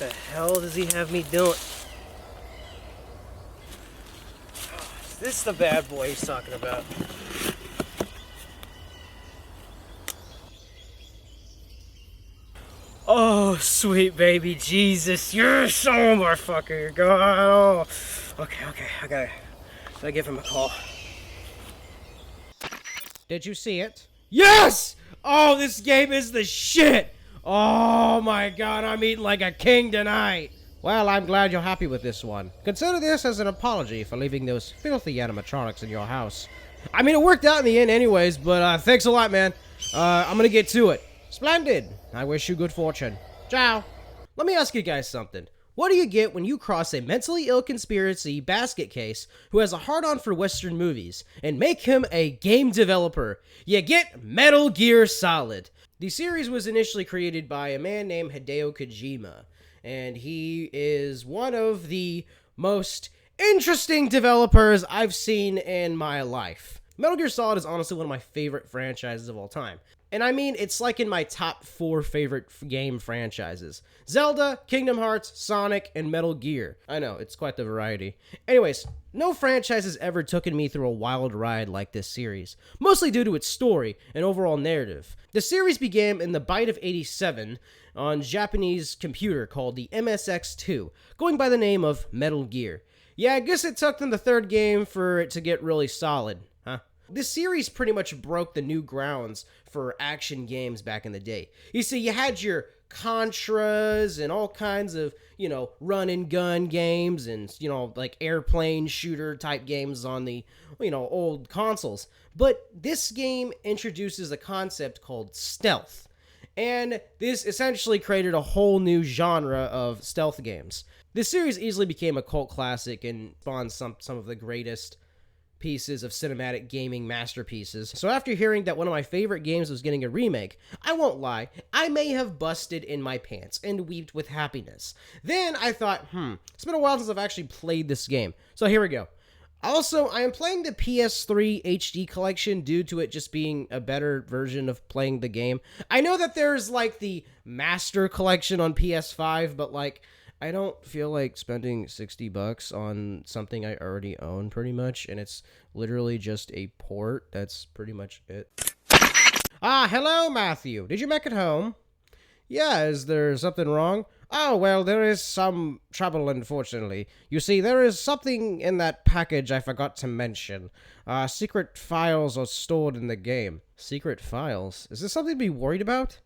The hell does he have me doing? Is this the bad boy he's talking about? Oh, sweet baby Jesus, you're so motherfucker, God. Oh. Okay, I gotta give him a call. Did you see it? Yes! Oh, this game is the shit! Oh my God, I'm eating like a king tonight. Well, I'm glad you're happy with this one. Consider this as an apology for leaving those filthy animatronics in your house. I mean, it worked out in the end anyways, but thanks a lot, man. I'm gonna get to it. Splendid. I wish you good fortune. Ciao. Let me ask you guys something. What do you get when you cross a mentally ill conspiracy basket case who has a hard-on for Western movies and make him a game developer? You get Metal Gear Solid. The series was initially created by a man named Hideo Kojima, and he is one of the most interesting developers I've seen in my life. Metal Gear Solid is honestly one of my favorite franchises of all time. And I mean, it's like in my top 4 favorite game franchises. Zelda, Kingdom Hearts, Sonic, and Metal Gear. I know, it's quite the variety. Anyways, no franchise has ever taken me through a wild ride like this series, mostly due to its story and overall narrative. The series began in the Byte of 87 on Japanese computer called the MSX2, going by the name of Metal Gear. Yeah, I guess it took them the third game for it to get really solid, huh? This series pretty much broke the new grounds for action games back in the day. You see, you had your Contras and all kinds of, run and gun games and, like airplane shooter type games on the, old consoles. But this game introduces a concept called stealth. And this essentially created a whole new genre of stealth games. This series easily became a cult classic and spawned some of the greatest pieces of cinematic gaming masterpieces. So after hearing that one of my favorite games was getting a remake, I won't lie, I may have busted in my pants and weeped with happiness. Then I thought, it's been a while since I've actually played this game. So here we go. Also, I am playing the PS3 HD collection due to it just being a better version of playing the game. I know that there's like the Master Collection on PS5, but like, I don't feel like spending $60 on something I already own pretty much, and it's literally just a port. That's pretty much it. Ah, hello, Matthew. Did you make it home? Yeah, is there something wrong? Oh, well, there is some trouble, unfortunately. You see, there is something in that package I forgot to mention. Secret files are stored in the game. Secret files? Is this something to be worried about?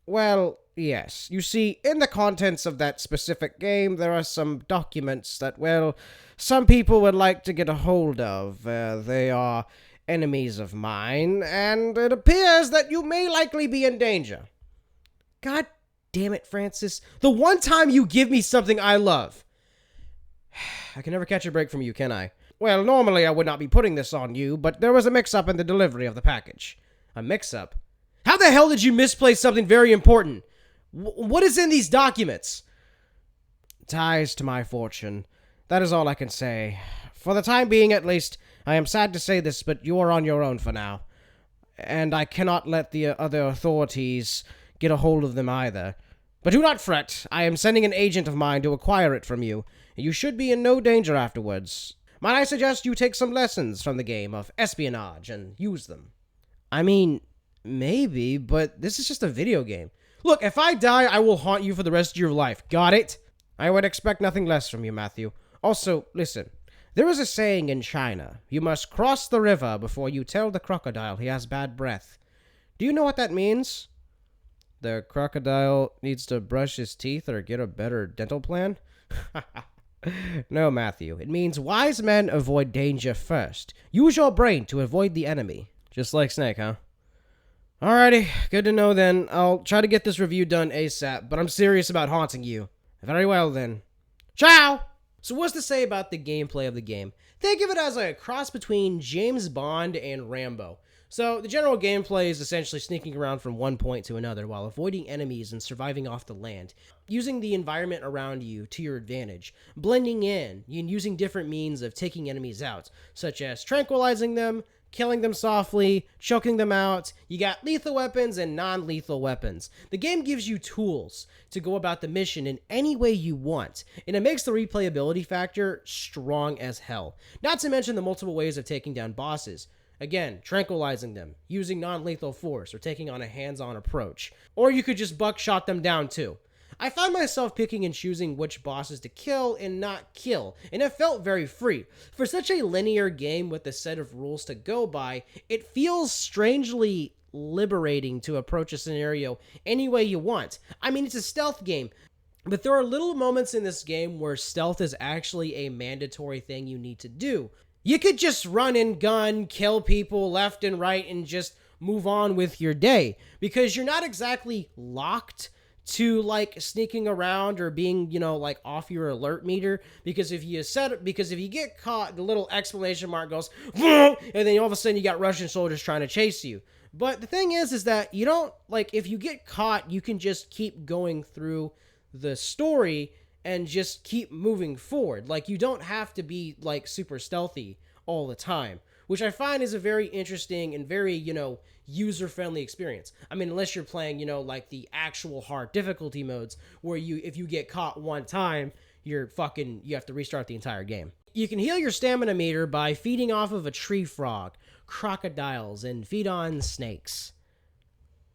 Well, yes. You see, in the contents of that specific game, there are some documents that, well, some people would like to get a hold of. They are enemies of mine, and it appears that you may likely be in danger. God damn it, Francis. The one time you give me something I love. I can never catch a break from you, can I? Well, normally I would not be putting this on you, but there was a mix-up in the delivery of the package. A mix-up? How the hell did you misplace something very important? What is in these documents? Ties to my fortune. That is all I can say. For the time being, at least, I am sad to say this, but you are on your own for now. And I cannot let the other authorities get a hold of them either. But do not fret. I am sending an agent of mine to acquire it from you. You should be in no danger afterwards. Might I suggest you take some lessons from the game of espionage and use them? I mean, maybe, but this is just a video game. Look, if I die, I will haunt you for the rest of your life. Got it? I would expect nothing less from you, Matthew. Also, listen. There is a saying in China. You must cross the river before you tell the crocodile he has bad breath. Do you know what that means? The crocodile needs to brush his teeth or get a better dental plan? No, Matthew. It means wise men avoid danger first. Use your brain to avoid the enemy. Just like Snake, huh? Alrighty, good to know then. I'll try to get this review done ASAP, but I'm serious about haunting you. Very well then. Ciao! So what's to say about the gameplay of the game? Think of it as a cross between James Bond and Rambo. So the general gameplay is essentially sneaking around from one point to another while avoiding enemies and surviving off the land, using the environment around you to your advantage, blending in, and using different means of taking enemies out, such as tranquilizing them, killing them softly, choking them out. You got lethal weapons and non-lethal weapons. The game gives you tools to go about the mission in any way you want, and it makes the replayability factor strong as hell. Not to mention the multiple ways of taking down bosses. Again, tranquilizing them, using non-lethal force, or taking on a hands-on approach. Or you could just buckshot them down too. I found myself picking and choosing which bosses to kill and not kill, and it felt very free. For such a linear game with a set of rules to go by, it feels strangely liberating to approach a scenario any way you want. I mean, it's a stealth game, but there are little moments in this game where stealth is actually a mandatory thing you need to do. You could just run and gun, kill people left and right, and just move on with your day, because you're not exactly locked to like sneaking around or being, like off your alert meter, because if you get caught, the little exclamation mark goes, and then all of a sudden you got Russian soldiers trying to chase you. But the thing is that you don't, like, if you get caught, you can just keep going through the story and just keep moving forward. Like, you don't have to be like super stealthy all the time, which I find is a very interesting and very, user-friendly experience. I mean, unless you're playing, like the actual hard difficulty modes where if you get caught one time, you have to restart the entire game. You can heal your stamina meter by feeding off of a tree frog, crocodiles, and feed on snakes.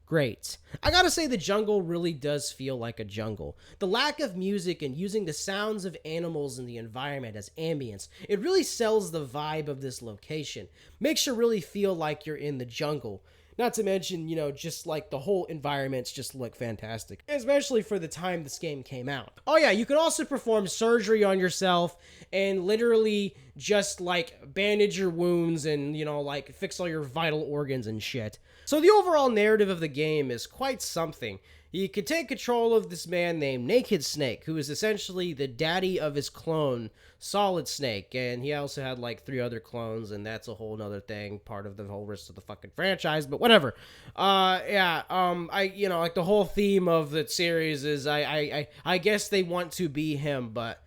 Great. I gotta say, the jungle really does feel like a jungle. The lack of music and using the sounds of animals in the environment as ambience, it really sells the vibe of this location. Makes you really feel like you're in the jungle. Not to mention, just like the whole environments just look fantastic, especially for the time this game came out. Oh yeah, you can also perform surgery on yourself and literally just like bandage your wounds and, like fix all your vital organs and shit. So the overall narrative of the game is quite something. You can take control of this man named Naked Snake, who is essentially the daddy of his clone, Solid Snake, and he also had like 3 other clones, and that's a whole nother thing, part of the whole rest of the fucking franchise, but whatever. Like the whole theme of the series is I guess they want to be him, but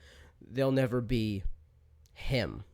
they'll never be him.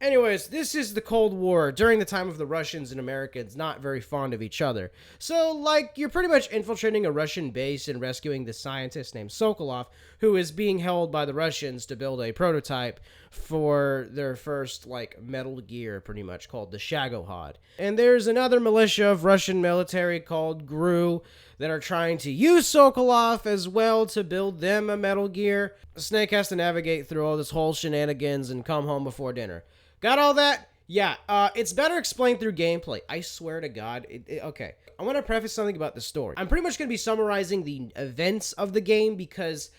Anyways, this is the Cold War during the time of the Russians and Americans not very fond of each other. So, like, you're pretty much infiltrating a Russian base and rescuing this scientist named Sokolov, who is being held by the Russians to build a prototype for their first, like, Metal Gear, pretty much, called the Shagohod. And there's another militia of Russian military called GRU that are trying to use Sokolov as well to build them a Metal Gear. Snake has to navigate through all this whole shenanigans and come home before dinner. Got all that? Yeah, it's better explained through gameplay. I swear to God. Okay, I want to preface something about the story. I'm pretty much going to be summarizing the events of the game because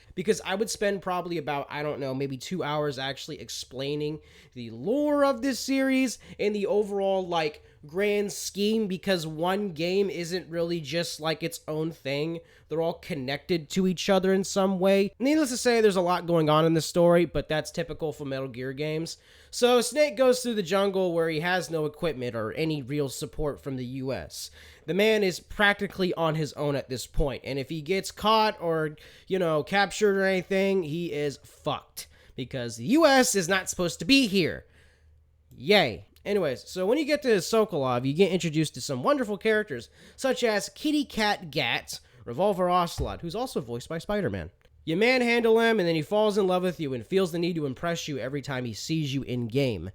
I would spend probably about, I don't know, maybe 2 hours actually explaining the lore of this series and the overall, like, grand scheme, because one game isn't really just like its own thing. They're all connected to each other in some way. Needless to say, there's a lot going on in the story, but that's typical for Metal Gear games. So Snake goes through the jungle where he has no equipment or any real support from the US. The man is practically on his own at this point, and if he gets caught or, captured or anything, he is fucked, because the US is not supposed to be here. Yay. Anyways, so when you get to Sokolov, you get introduced to some wonderful characters, such as Kitty Cat Gat, Revolver Ocelot, who's also voiced by Spider-Man. You manhandle him, and then he falls in love with you and feels the need to impress you every time he sees you in-game.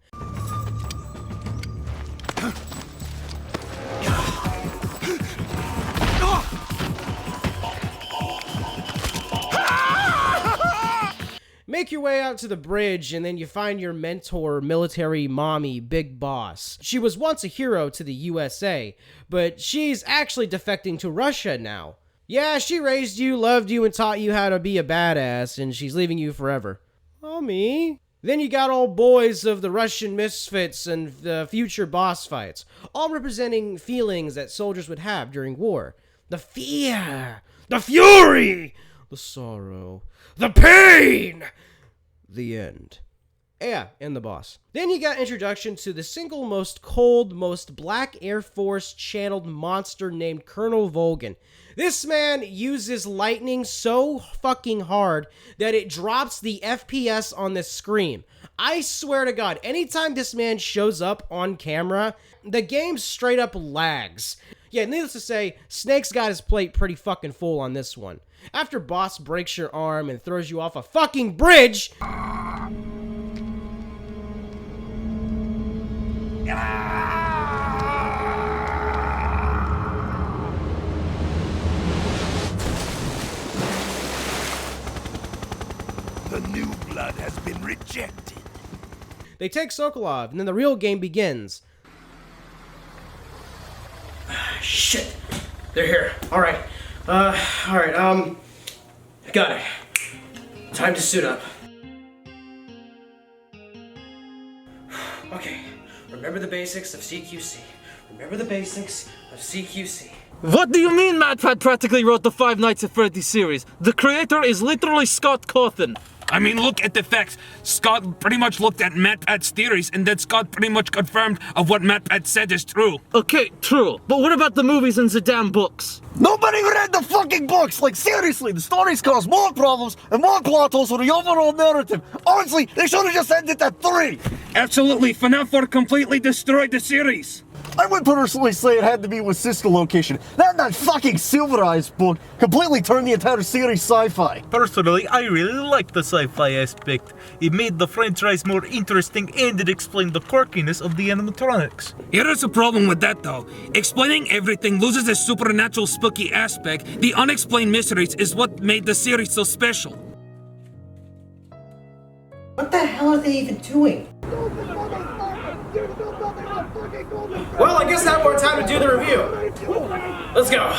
Make your way out to the bridge, and then you find your mentor, military mommy, Big Boss. She was once a hero to the USA, but she's actually defecting to Russia now. Yeah, she raised you, loved you, and taught you how to be a badass, and she's leaving you forever. Oh, me? Then you got old boys of the Russian misfits and the future boss fights, all representing feelings that soldiers would have during war. The fear, the fury, the sorrow, the pain, the end. Yeah, and the boss. Then you got introduction to the single most cold, most Black Air Force channeled monster named Colonel Volgin. This man uses lightning so fucking hard that it drops the FPS on the screen. I swear to God, anytime this man shows up on camera, the game straight up lags. Yeah, needless to say, Snake's got his plate pretty fucking full on this one. After Boss breaks your arm and throws you off a fucking bridge... The new blood has been rejected. They take Sokolov, and then the real game begins. Shit. They're here. Alright. Got it. Time to suit up. Okay. Remember the basics of CQC. Remember the basics of CQC. What do you mean MatPat practically wrote the Five Nights at Freddy's series? The creator is literally Scott Cawthon. I mean, look at the facts. Scott pretty much looked at MatPat's theories, and then Scott pretty much confirmed of what MatPat said is true. Okay, true. But what about the movies and the damn books? Nobody read the fucking books! Like, seriously, the stories cause more problems and more plot holes for the overall narrative. Honestly, they should have just ended at 3! Absolutely, FNAF 4 completely destroyed the series. I would personally say it had to be with sister location. That fucking Silver Eyes book completely turned the entire series sci-fi. Personally, I really liked the sci-fi aspect. It made the franchise more interesting and it explained the quirkiness of the animatronics. Here is a problem with that though. Explaining everything loses its supernatural spooky aspect. The unexplained mysteries is what made the series so special. What the hell are they even doing? Well, I guess I have more time to do the review. Let's go.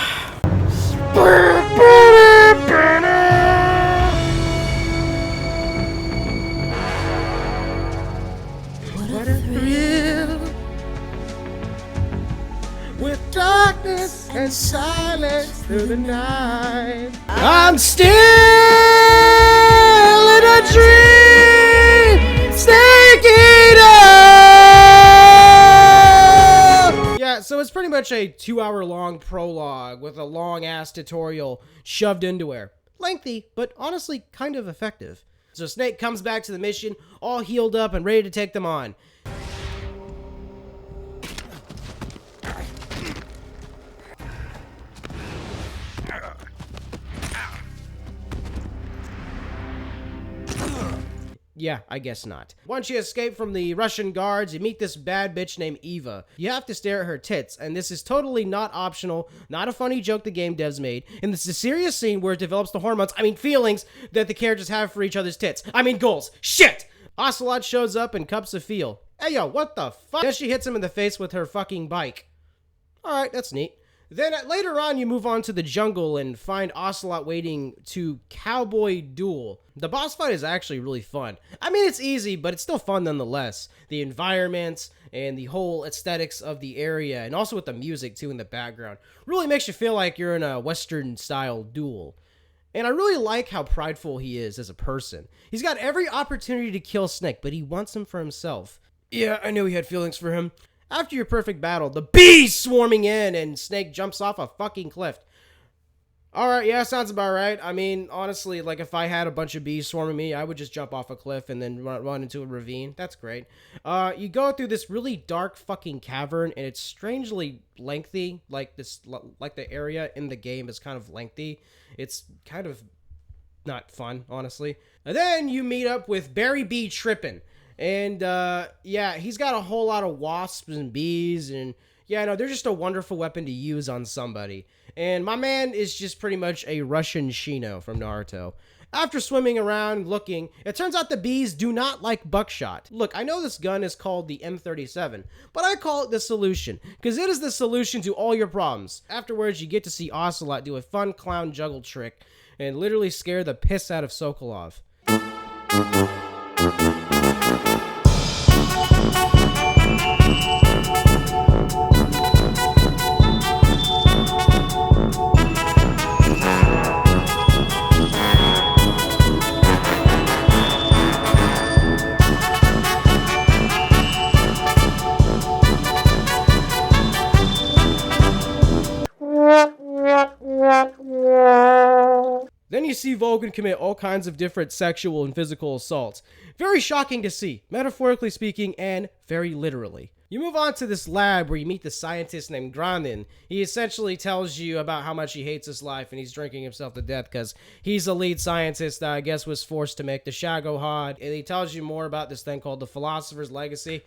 What a thrill. With darkness and silence through the night, I'm still in a dream. Snake Eater! So it's pretty much a 2-hour-long prologue with a long-ass tutorial shoved into it. Lengthy, but honestly kind of effective. So Snake comes back to the mission, all healed up and ready to take them on. Yeah, I guess not. Once you escape from the Russian guards, you meet this bad bitch named Eva. You have to stare at her tits, and this is totally not optional, not a funny joke the game devs made, and this is a serious scene where it develops the hormones, feelings, that the characters have for each other's tits. Goals. Shit! Ocelot shows up and cups a feel. Hey yo, what the fuck? Then she hits him in the face with her fucking bike. Alright, that's neat. Then later on, you move on to the jungle and find Ocelot waiting to cowboy duel. The boss fight is actually really fun. It's easy, but it's still fun nonetheless. The environments and the whole aesthetics of the area, and also with the music too in the background, really makes you feel like you're in a Western-style duel. And I really like how prideful he is as a person. He's got every opportunity to kill Snake, but he wants him for himself. Yeah, I knew he had feelings for him. After your perfect battle, the bees swarming in and Snake jumps off a fucking cliff. Alright, yeah, sounds about right. Honestly, like if I had a bunch of bees swarming me, I would just jump off a cliff and then run into a ravine. That's great. You go through this really dark fucking cavern and it's strangely lengthy. Like the area in the game is kind of lengthy. It's kind of not fun, honestly. And then you meet up with Barry B. Trippin'. And, yeah, he's got a whole lot of wasps and bees, and, yeah, no, they're just a wonderful weapon to use on somebody. And my man is just pretty much a Russian Shino from Naruto. After swimming around looking, it turns out the bees do not like buckshot. Look, I know this gun is called the M37, but I call it the solution, because it is the solution to all your problems. Afterwards, you get to see Ocelot do a fun clown juggle trick, and literally scare the piss out of Sokolov. Then you see Vulcan commit all kinds of different sexual and physical assaults. Very shocking to see, metaphorically speaking and very literally. You move on to this lab where you meet the scientist named Granin. He essentially tells you about how much he hates his life and he's drinking himself to death because he's a lead scientist that I guess was forced to make the Shagohod. And he tells you more about this thing called the Philosopher's Legacy.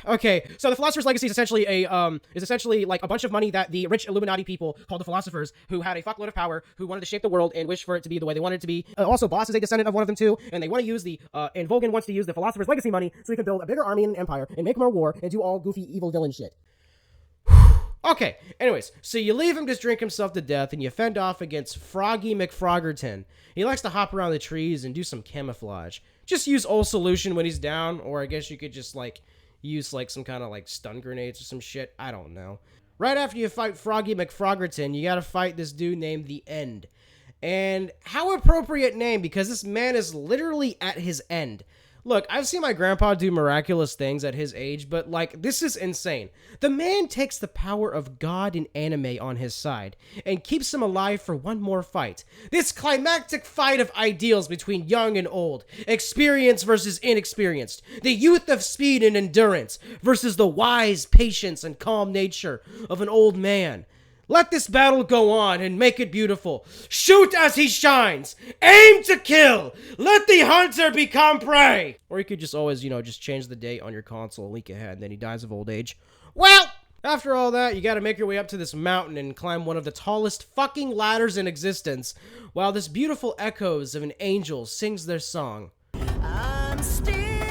Okay, so the Philosopher's Legacy is essentially like a bunch of money that the rich Illuminati people called the Philosophers, who had a fuckload of power, who wanted to shape the world and wish for it to be the way they wanted it to be. Also, Boss is a descendant of one of them too, and they want to use and Vulcan wants to use the Philosopher's Legacy money so he can build a bigger army and empire and make more war and do all goofy evil villain shit. Okay, anyways, so you leave him just drink himself to death and you fend off against Froggy McFroggerton. He likes to hop around the trees and do some camouflage. Just use old solution when he's down, or I guess you could just use some kind of stun grenades or some shit. I don't know. Right after you fight Froggy McFroggerton, you gotta fight this dude named The End. And how appropriate name, because this man is literally at his end. Look, I've seen my grandpa do miraculous things at his age, but this is insane. The man takes the power of God and anime on his side and keeps him alive for one more fight. This climactic fight of ideals between young and old, experienced versus inexperienced, the youth of speed and endurance versus the wise patience and calm nature of an old man. Let this battle go on and make it beautiful. Shoot as he shines. Aim to kill. Let the hunter become prey. Or you could just always, just change the date on your console a week ahead and then he dies of old age. Well, after all that, you gotta make your way up to this mountain and climb one of the tallest fucking ladders in existence while this beautiful echoes of an angel sings their song. I'm still in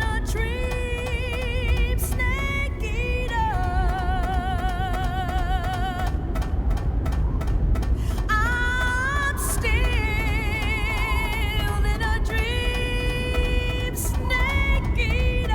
a dream, snake eater. I'm still in a dream, snake eater.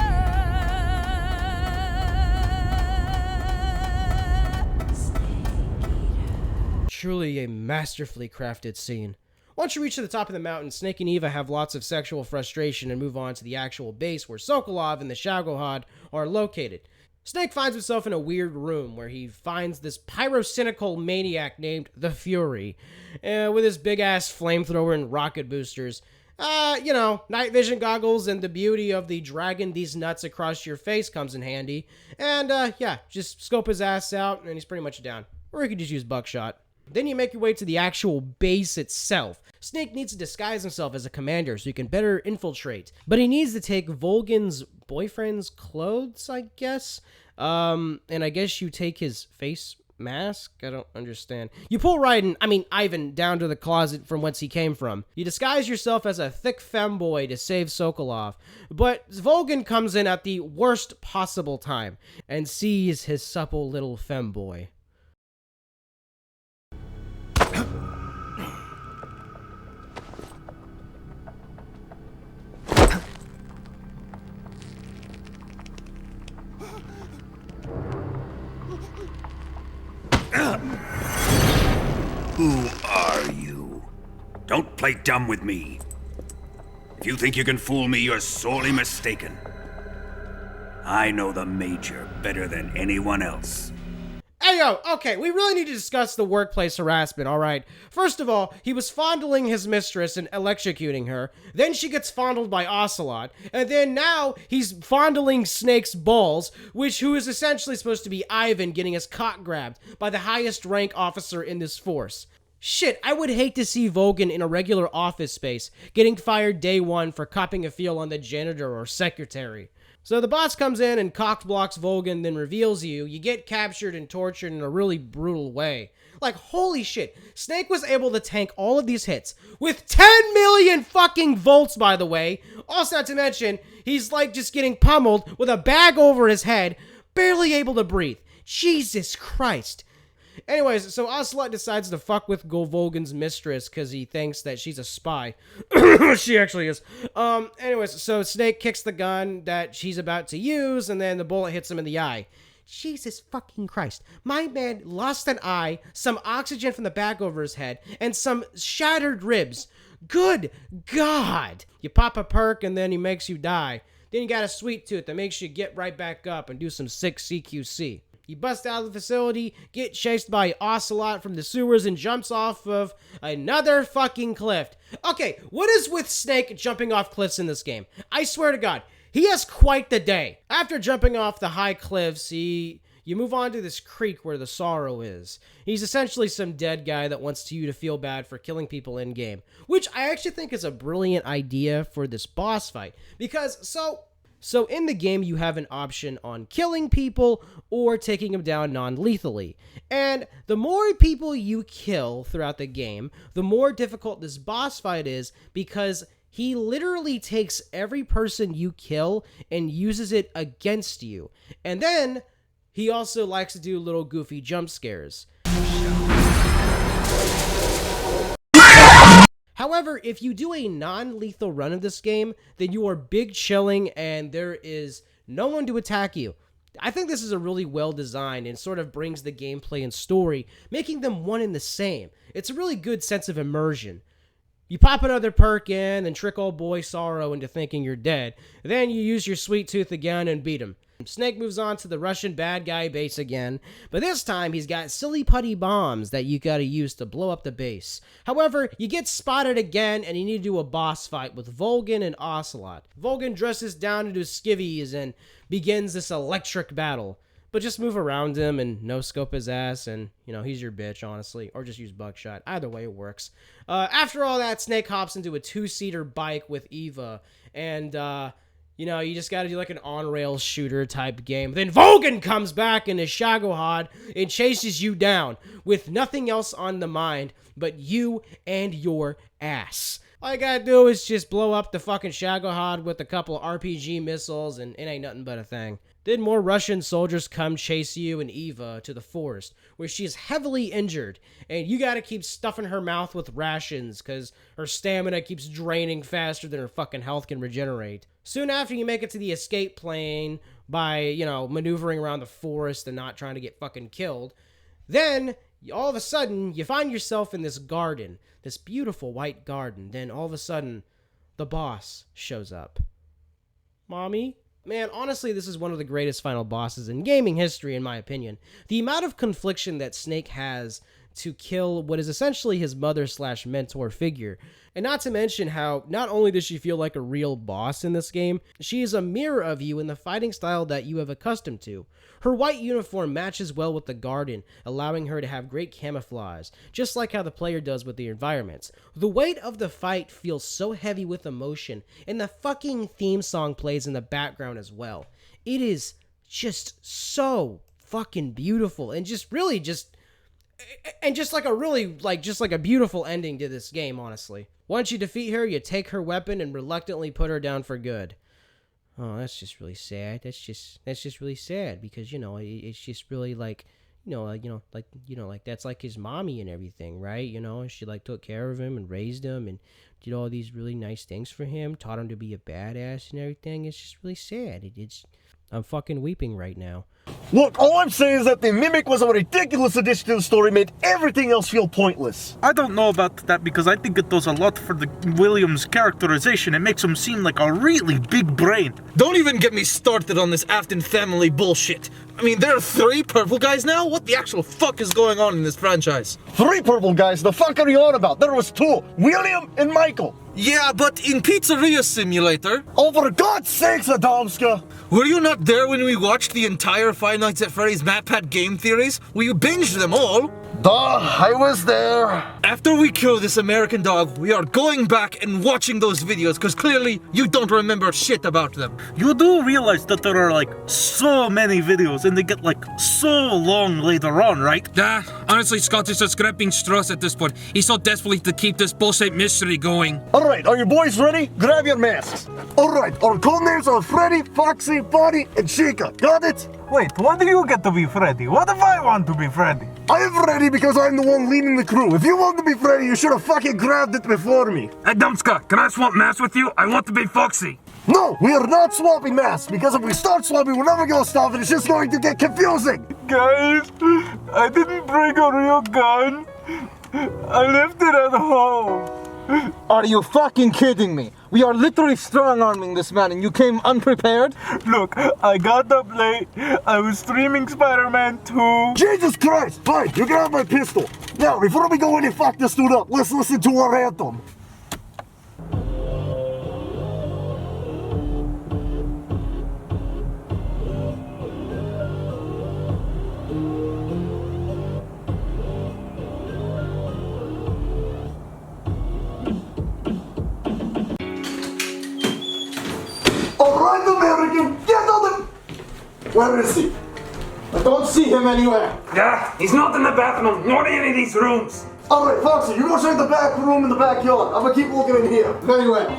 Truly a masterfully crafted scene. Once you reach to the top of the mountain, Snake and Eva have lots of sexual frustration and move on to the actual base where Sokolov and the Shagohod are located. Snake finds himself in a weird room where he finds this pyrocynical maniac named the Fury, with his big-ass flamethrower and rocket boosters. Night vision goggles and the beauty of the dragging these nuts across your face comes in handy. And, just scope his ass out and he's pretty much down. Or you could just use buckshot. Then you make your way to the actual base itself. Snake needs to disguise himself as a commander so he can better infiltrate. But he needs to take Vulcan's boyfriend's clothes, I guess. And I guess you take his face mask? I don't understand. You pull Ivan down to the closet from whence he came from. You disguise yourself as a thick femboy to save Sokolov. But Vulcan comes in at the worst possible time and sees his supple little femboy. Who are you? Don't play dumb with me. If you think you can fool me, you're sorely mistaken. I know the Major better than anyone else. Hey, yo, okay, we really need to discuss the workplace harassment, alright? First of all, he was fondling his mistress and electrocuting her. Then she gets fondled by Ocelot. And then now he's fondling Snake's balls, who is essentially supposed to be Ivan getting his cock grabbed by the highest rank officer in this force. Shit, I would hate to see Vulcan in a regular office space, getting fired day one for copping a feel on the janitor or secretary. So the boss comes in and cock blocks Vulcan, then reveals you. You get captured and tortured in a really brutal way. Holy shit, Snake was able to tank all of these hits with 10 million fucking volts, by the way. Also, not to mention, he's just getting pummeled with a bag over his head, barely able to breathe. Jesus Christ. Anyways, so Ocelot decides to fuck with Vulcan's mistress because he thinks that she's a spy. She actually is. Anyways, so Snake kicks the gun that she's about to use, and then the bullet hits him in the eye. Jesus fucking Christ. My man lost an eye, some oxygen from the bag over his head, and some shattered ribs. Good God. You pop a perk, and then he makes you die. Then you got a sweet tooth that makes you get right back up and do some sick CQC. You bust out of the facility, get chased by Ocelot from the sewers, and jumps off of another fucking cliff. Okay, what is with Snake jumping off cliffs in this game? I swear to God, he has quite the day. After jumping off the high cliffs, you move on to this creek where the Sorrow is. He's essentially some dead guy that wants you to feel bad for killing people in-game, which I actually think is a brilliant idea for this boss fight, because So in the game, you have an option on killing people or taking them down non-lethally. And the more people you kill throughout the game, the more difficult this boss fight is, because he literally takes every person you kill and uses it against you. And then he also likes to do little goofy jump scares. However, if you do a non-lethal run of this game, then you are big chilling and there is no one to attack you. I think this is a really well designed and sort of brings the gameplay and story, making them one and the same. It's a really good sense of immersion. You pop another perk in and trick old boy Sorrow into thinking you're dead. Then you use your sweet tooth again and beat him. Snake moves on to the Russian bad guy base again, but this time he's got silly putty bombs that you gotta use to blow up the base. However, you get spotted again and you need to do a boss fight with Volgin and Ocelot. Volgin dresses down into skivvies and begins this electric battle. But just move around him and no-scope his ass, and, he's your bitch, honestly. Or just use buckshot. Either way, it works. After all that, Snake hops into a 2-seater bike with Eva, and, you just gotta do like an on-rails shooter type game. Then Volgin comes back in his Shagohod and chases you down with nothing else on the mind but you and your ass. All you gotta do is just blow up the fucking Shagohod with a couple of RPG missiles, and it ain't nothing but a thing. Then more Russian soldiers come chase you and Eva to the forest, where she is heavily injured, and you gotta keep stuffing her mouth with rations, because her stamina keeps draining faster than her fucking health can regenerate. Soon after, you make it to the escape plane by, maneuvering around the forest and not trying to get fucking killed. Then, all of a sudden, you find yourself in this garden, this beautiful white garden. Then, all of a sudden, the boss shows up. Mommy? Man, honestly, this is one of the greatest final bosses in gaming history, in my opinion. The amount of confliction that Snake has to kill what is essentially his mother/mentor figure. And not to mention how not only does she feel like a real boss in this game, she is a mirror of you in the fighting style that you have accustomed to. Her white uniform matches well with the garden, allowing her to have great camouflage, just like how the player does with the environments. The weight of the fight feels so heavy with emotion, and the fucking theme song plays in the background as well. It is just so fucking beautiful, and just like a beautiful ending to this game, honestly. Once you defeat her, you take her weapon and reluctantly put her down for good. Oh, that's just really sad. That's just really sad, because it's just really like that's like his mommy and everything, right? She like took care of him and raised him and did all these really nice things for him, taught him to be a badass and everything. It's just really sad. I'm fucking weeping right now. Look, all I'm saying is that the Mimic was a ridiculous addition to the story, made everything else feel pointless. I don't know about that, because I think it does a lot for the Williams characterization. It makes him seem like a really big brain. Don't even get me started on this Afton family bullshit. I mean, there are 3 purple guys now? What the actual fuck is going on in this franchise? 3 purple guys? The fuck are you on about? There was 2, William and Michael. Yeah, but in Pizzeria Simulator... Oh, for God's sakes, Adamska! Were you not there when we watched the entire Five Nights at Freddy's MatPat game theories? We binged them all. Duh, I was there. After we kill this American dog, we are going back and watching those videos, because clearly you don't remember shit about them. You do realize that there are like so many videos and they get like so long later on, right? Yeah, honestly, Scott is just grabbing straws at this point. He's so desperate to keep this bullshit mystery going. Alright, are you boys ready? Grab your masks. Alright, our code names are Freddy, Foxy, Bonnie, and Chica. Got it? Wait, why do you get to be Freddy? What if I want to be Freddy? I'm Freddy because I'm the one leading the crew. If you want to be Freddy, you should have fucking grabbed it before me. Hey, Dumpska, can I swap masks with you? I want to be Foxy. No, we are not swapping masks, because if we start swapping, we're never gonna stop, and it's just going to get confusing. Guys, I didn't bring a real gun. I left it at home. Are you fucking kidding me? We are literally strong-arming this man and you came unprepared? Look, I got up late. I was streaming Spider-Man 2. Jesus Christ! Fine, you can have my pistol. Now, before we go in and fuck this dude up, let's listen to our anthem. Alright, American, get on the... Where is he? I don't see him anywhere. Yeah, he's not in the bathroom, nor in any of these rooms. Alright, Foxy, you go check the back room in the backyard. I'm gonna keep looking in here. Very well.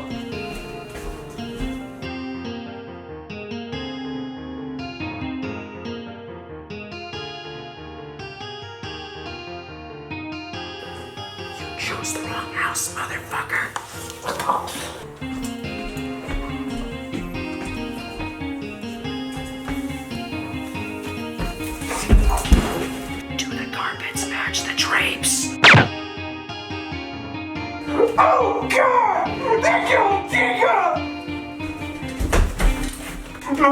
You chose the wrong house, motherfucker. Do the carpets match the drapes? Oh God! They killed Tika! No!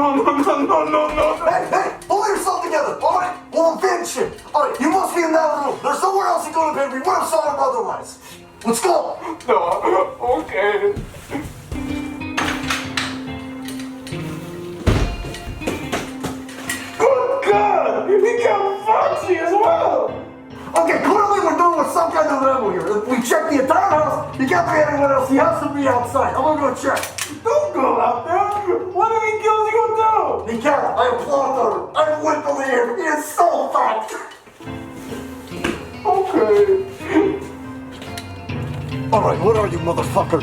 Hey, pull yourself together, alright? We'll avenge him. Alright, you must be in that room. There's somewhere else you go to bed. We would have saw him otherwise. Let's go. No, okay. Good God! He killed Foxy as well! Okay, clearly we're dealing with some kind of rebel here. If we check the entire house, he can't be anyone else. He has to be outside. I'm gonna go check. Don't go out there! What if he kills you too? He can't. I applaud her. I wouldn't believe. He is so fucked. Okay. Alright, where are you, motherfucker?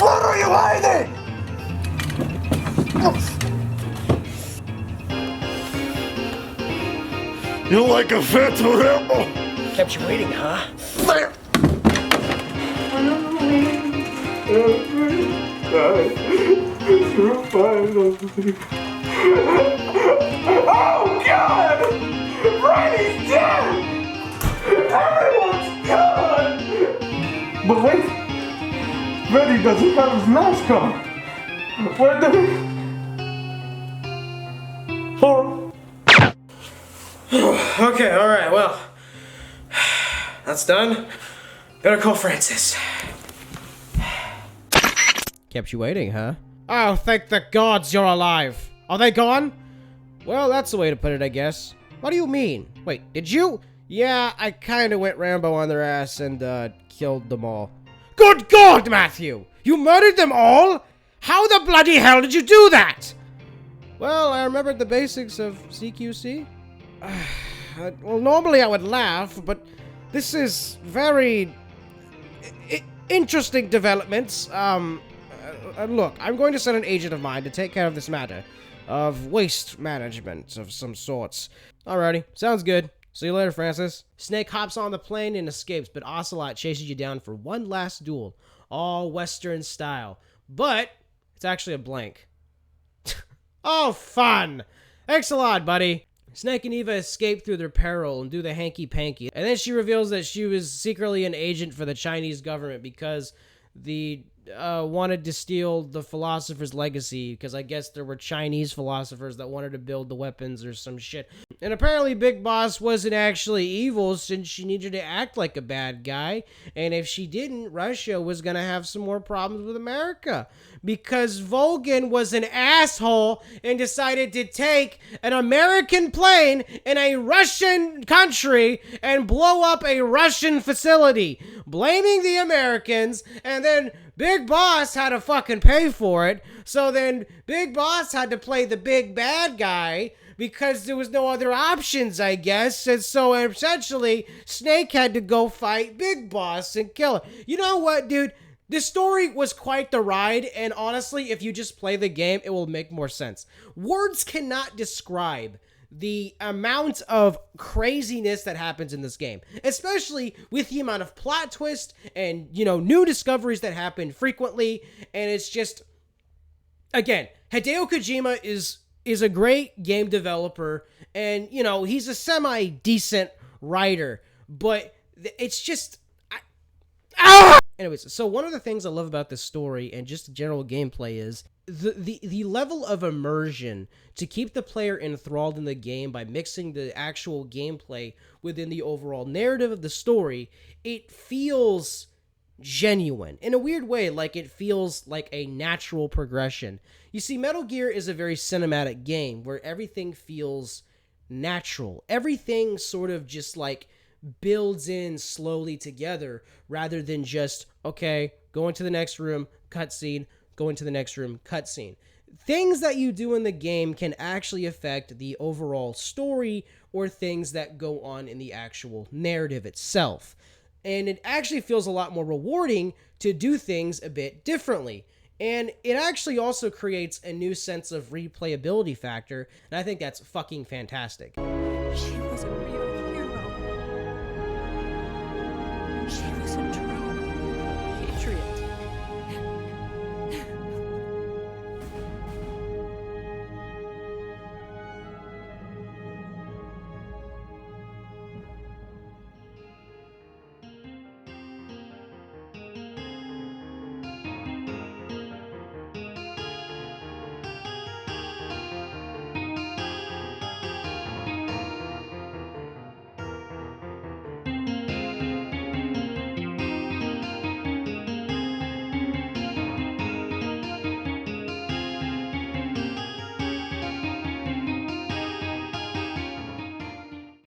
Where are you hiding? You like a phantom rebel? Kept you waiting, huh? There. Oh God! Riley's dead! Everyone's gone! But wait, Freddy doesn't have his mask on. Where did he? Oh. Okay, alright, well. That's done. Better call Francis. Kept you waiting, huh? Oh, thank the gods you're alive. Are they gone? Well, that's the way to put it, I guess. What do you mean? Wait, did you? Yeah, I kinda went Rambo on their ass and, killed them all. Good God, Matthew! You murdered them all? How the bloody hell did you do that? Well, I remembered the basics of CQC. Well, normally I would laugh, but this is very interesting developments. Look, I'm going to send an agent of mine to take care of this matter of waste management of some sorts. Alrighty, sounds good. See you later, Francis. Snake hops on the plane and escapes, but Ocelot chases you down for one last duel, all Western style. But it's actually a blank. Oh, fun! Thanks a lot, buddy. Snake and Eva escape through their peril and do the hanky-panky. And then she reveals that she was secretly an agent for the Chinese government because the wanted to steal the philosopher's legacy, because I guess there were Chinese philosophers that wanted to build the weapons or some shit. And apparently Big Boss wasn't actually evil, since she needed to act like a bad guy. And if she didn't, Russia was gonna have some more problems with America, because Volgan was an asshole and decided to take an American plane in a Russian country and blow up a Russian facility, blaming the Americans, and then Big Boss had to fucking pay for it. So then Big Boss had to play the big bad guy because there was no other options, I guess. And so essentially, Snake had to go fight Big Boss and kill her. You know what, dude? This story was quite the ride, and honestly, if you just play the game, it will make more sense. Words cannot describe the amount of craziness that happens in this game, especially with the amount of plot twist and, you know, new discoveries that happen frequently. And it's just, again, Hideo Kojima is a great game developer, and, you know, he's a semi-decent writer, but it's just... Anyways, so one of the things I love about this story and just general gameplay is the level of immersion to keep the player enthralled in the game by mixing the actual gameplay within the overall narrative of the story. It feels genuine in a weird way, like it feels like a natural progression. You see, Metal Gear is a very cinematic game where everything feels natural. Everything sort of just like builds in slowly together rather than just, okay, go into the next room, cutscene, go into the next room, cutscene. Things that you do in the game can actually affect the overall story or things that go on in the actual narrative itself. And it actually feels a lot more rewarding to do things a bit differently. And it actually also creates a new sense of replayability factor, and I think that's fucking fantastic. She was a real hero. She was a true